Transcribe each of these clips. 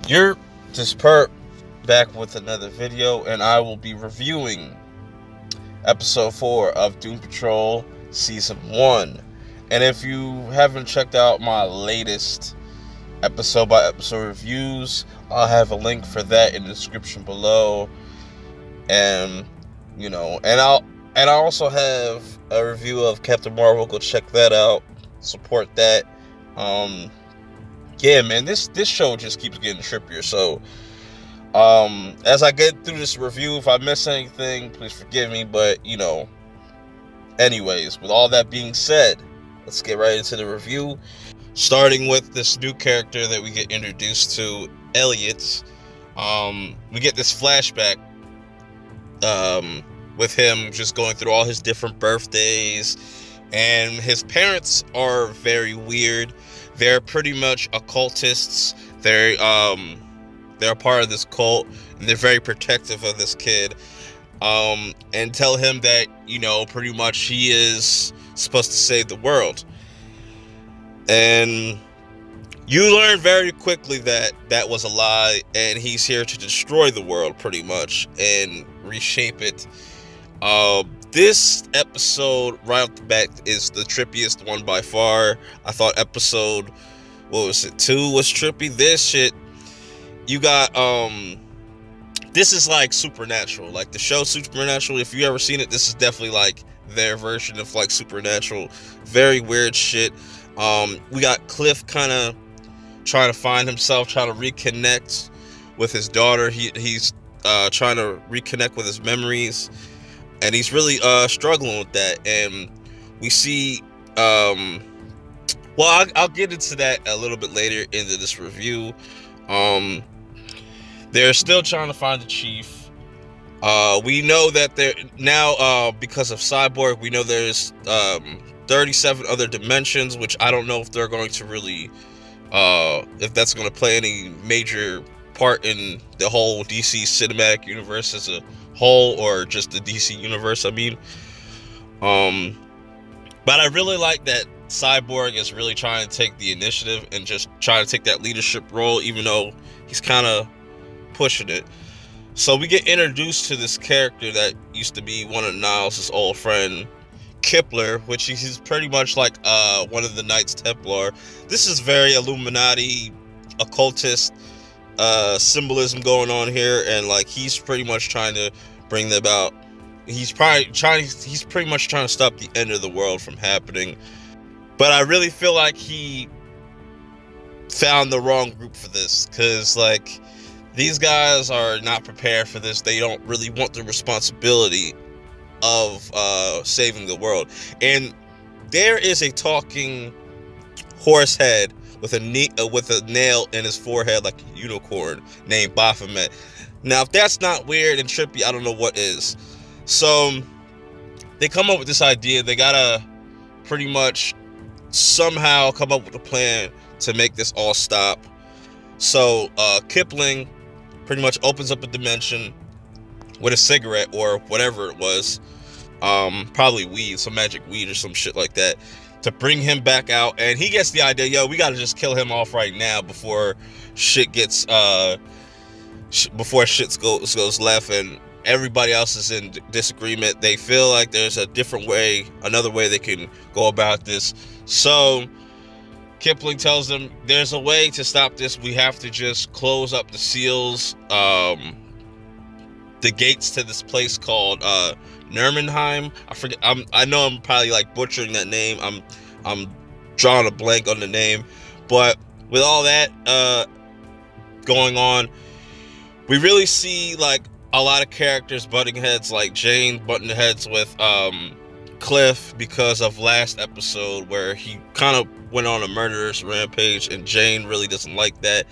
You're just perp back with another video, and I will be reviewing episode 4 of Doom Patrol Season 1. And if you haven't checked out my latest episode by episode reviews, I'll have a link for that in the description below. And I also have a review of Captain Marvel. Go check that out. Support that. Yeah, man, this show just keeps getting trippier. So, as I get through this review, if I miss anything, please forgive me. But, anyways, with all that being said, let's get right into the review. Starting with this new character that we get introduced to, Elliot. We get this flashback, with him just going through all his different birthdays. And his parents are very weird. They're pretty much occultists. They're a part of this cult, and they're very protective of this kid. And tell him that, pretty much he is supposed to save the world. And you learn very quickly that that was a lie, and he's here to destroy the world, pretty much, and reshape it. This episode, right off the bat, is the trippiest one by far. I thought episode, 2 was trippy. This shit, you got, this is like Supernatural. Like the show Supernatural, if you ever seen it, this is definitely like their version of like Supernatural. Very weird shit. We got Cliff kind of trying to find himself, trying to reconnect with his daughter. He's trying to reconnect with his memories. And he's really struggling with that. And we see, I'll get into that a little bit later into this review. They're still trying to find the chief. We know that they're now, because of Cyborg, we know there's 37 other dimensions, which I don't know if they're going to really, if that's going to play any major part in the whole DC cinematic universe as a whole, or just the DC universe, I mean. But I really like that Cyborg is really trying to take the initiative and just trying to take that leadership role, even though he's kind of pushing it. So we get introduced to this character that used to be one of Niles' old friend, Kipler, which he's pretty much like one of the Knights Templar. This is very Illuminati, occultist symbolism going on here, and like he's pretty much trying to bring them about. He's pretty much trying to stop the end of the world from happening. But I really feel like he found the wrong group for this, because like these guys are not prepared for this. They don't really want the responsibility of saving the world. And there is a talking horse head with a nail in his forehead like a unicorn named Baphomet. Now, if that's not weird and trippy, I don't know what is. So they come up with this idea. They gotta pretty much somehow come up with a plan to make this all stop. So Kipling pretty much opens up a dimension with a cigarette or whatever it was, probably weed, some magic weed or some shit like that, to bring him back out. And he gets the idea, we gotta just kill him off right now before shit gets before shit goes left and everybody else is in disagreement. They feel like there's another way they can go about this. So Kipling tells them there's a way to stop this. We have to just close up the seals, the gates to this place called Nurmenheim. I forget. I know I'm probably like butchering that name. I'm drawing a blank on the name. But with all that going on, we really see like a lot of characters butting heads, like Jane butting heads with Cliff because of last episode where he kind of went on a murderous rampage, and Jane really doesn't like that.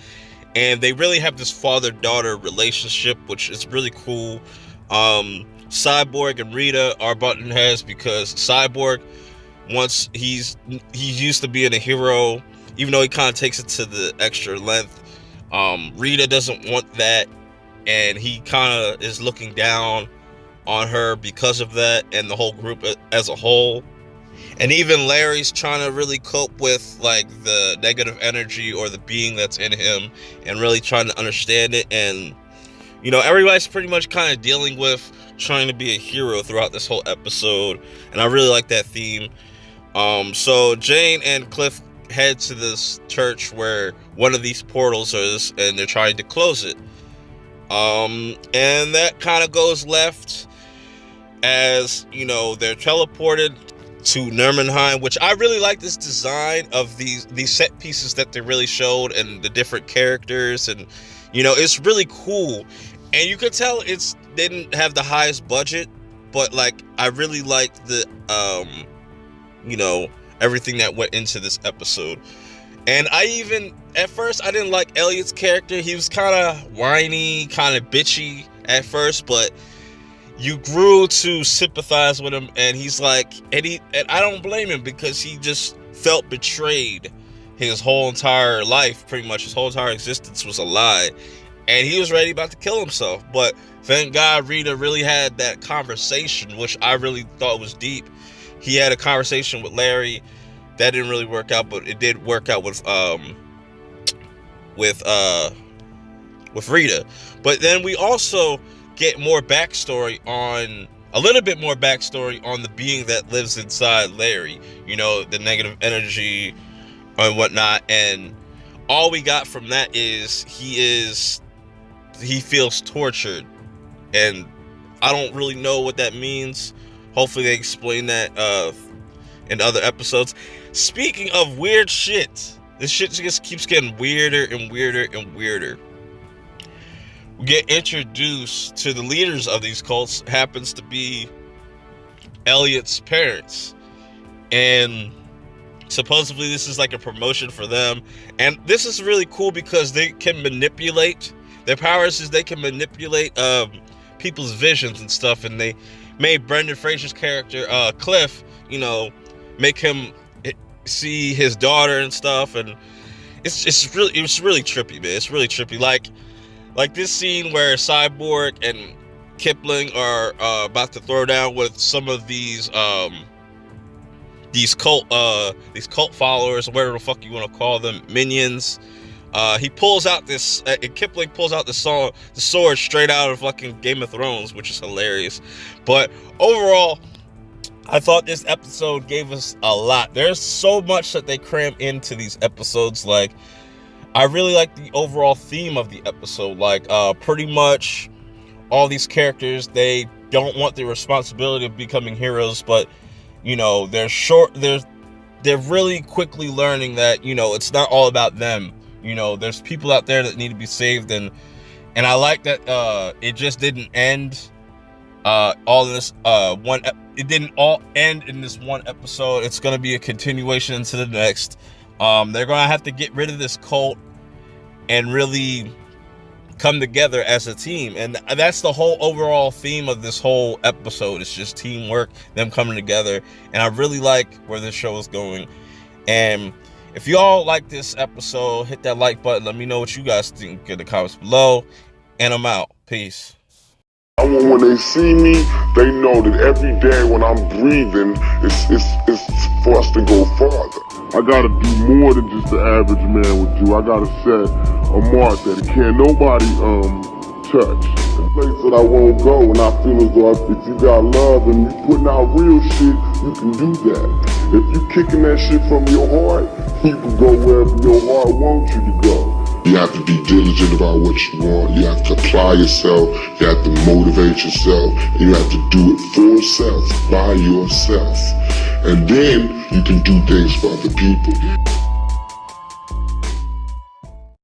And they really have this father-daughter relationship, which is really cool. Cyborg and Rita are button heads because Cyborg, once he used to being a hero, even though he kind of takes it to the extra length, Rita doesn't want that, and he kind of is looking down on her because of that, and the whole group as a whole. And even Larry's trying to really cope with like the negative energy or the being that's in him and really trying to understand it. And, you know, everybody's pretty much kind of dealing with trying to be a hero throughout this whole episode. And I really like that theme. So Jane and Cliff head to this church where one of these portals is, and they're trying to close it. And that kind of goes left as, you know, they're teleported to Nurmenheim, which I really like this design of these set pieces that they really showed and the different characters, and, you know, it's really cool. And you could tell they didn't have the highest budget, but like I really liked the you know, everything that went into this episode. And at first I didn't like Elliot's character. He was kind of whiny, kind of bitchy at first, but you grew to sympathize with him, and he's like, and I don't blame him, because he just felt betrayed his whole entire life. Pretty much his whole entire existence was a lie, and he was ready about to kill himself. But thank God Rita really had that conversation, which I really thought was deep. He had a conversation with Larry that didn't really work out, but it did work out with Rita. But then we also get a little bit more backstory on the being that lives inside Larry, you know, the negative energy and whatnot. And all we got from that is he feels tortured, and I don't really know what that means. Hopefully they explain that in other episodes. Speaking of weird shit, this shit just keeps getting weirder and weirder and weirder. We get introduced to the leaders of these cults. Happens to be Elliot's parents, and supposedly this is like a promotion for them. And this is really cool because they can manipulate their powers. Is they can manipulate people's visions and stuff. And they made Brendan Fraser's character Cliff, you know, make him see his daughter and stuff. And it's really trippy, man. It's really trippy. Like this scene where Cyborg and Kipling are about to throw down with some of these cult followers, whatever the fuck you want to call them, minions. He pulls out this, Kipling pulls out the sword straight out of fucking Game of Thrones, which is hilarious. But overall, I thought this episode gave us a lot. There's so much that they cram into these episodes. Like, I really like the overall theme of the episode. Like, pretty much all these characters, they don't want the responsibility of becoming heroes, but, you know, they're really quickly learning that, you know, it's not all about them. You know, there's people out there that need to be saved, and I like that it just didn't end all in this it didn't all end in this one episode. It's going to be a continuation into the next. They're going to have to get rid of this cult and really come together as a team. And that's the whole overall theme of this whole episode. It's just teamwork, them coming together. And I really like where this show is going. And if y'all like this episode, hit that like button. Let me know what you guys think in the comments below. And I'm out. Peace. When they see me, they know that every day when I'm breathing, it's for us to go farther. I gotta do more than just the average man would do. I gotta set a mark that can't nobody touch. A place that I won't go, and I feel as though if you got love and you putting out real shit, you can do that. If you kicking that shit from your heart, you can go wherever your heart wants you to go. You have to be diligent about what you want. You have to apply yourself. You have to motivate yourself. And you have to do it for yourself, by yourself. And then you can do things for other people.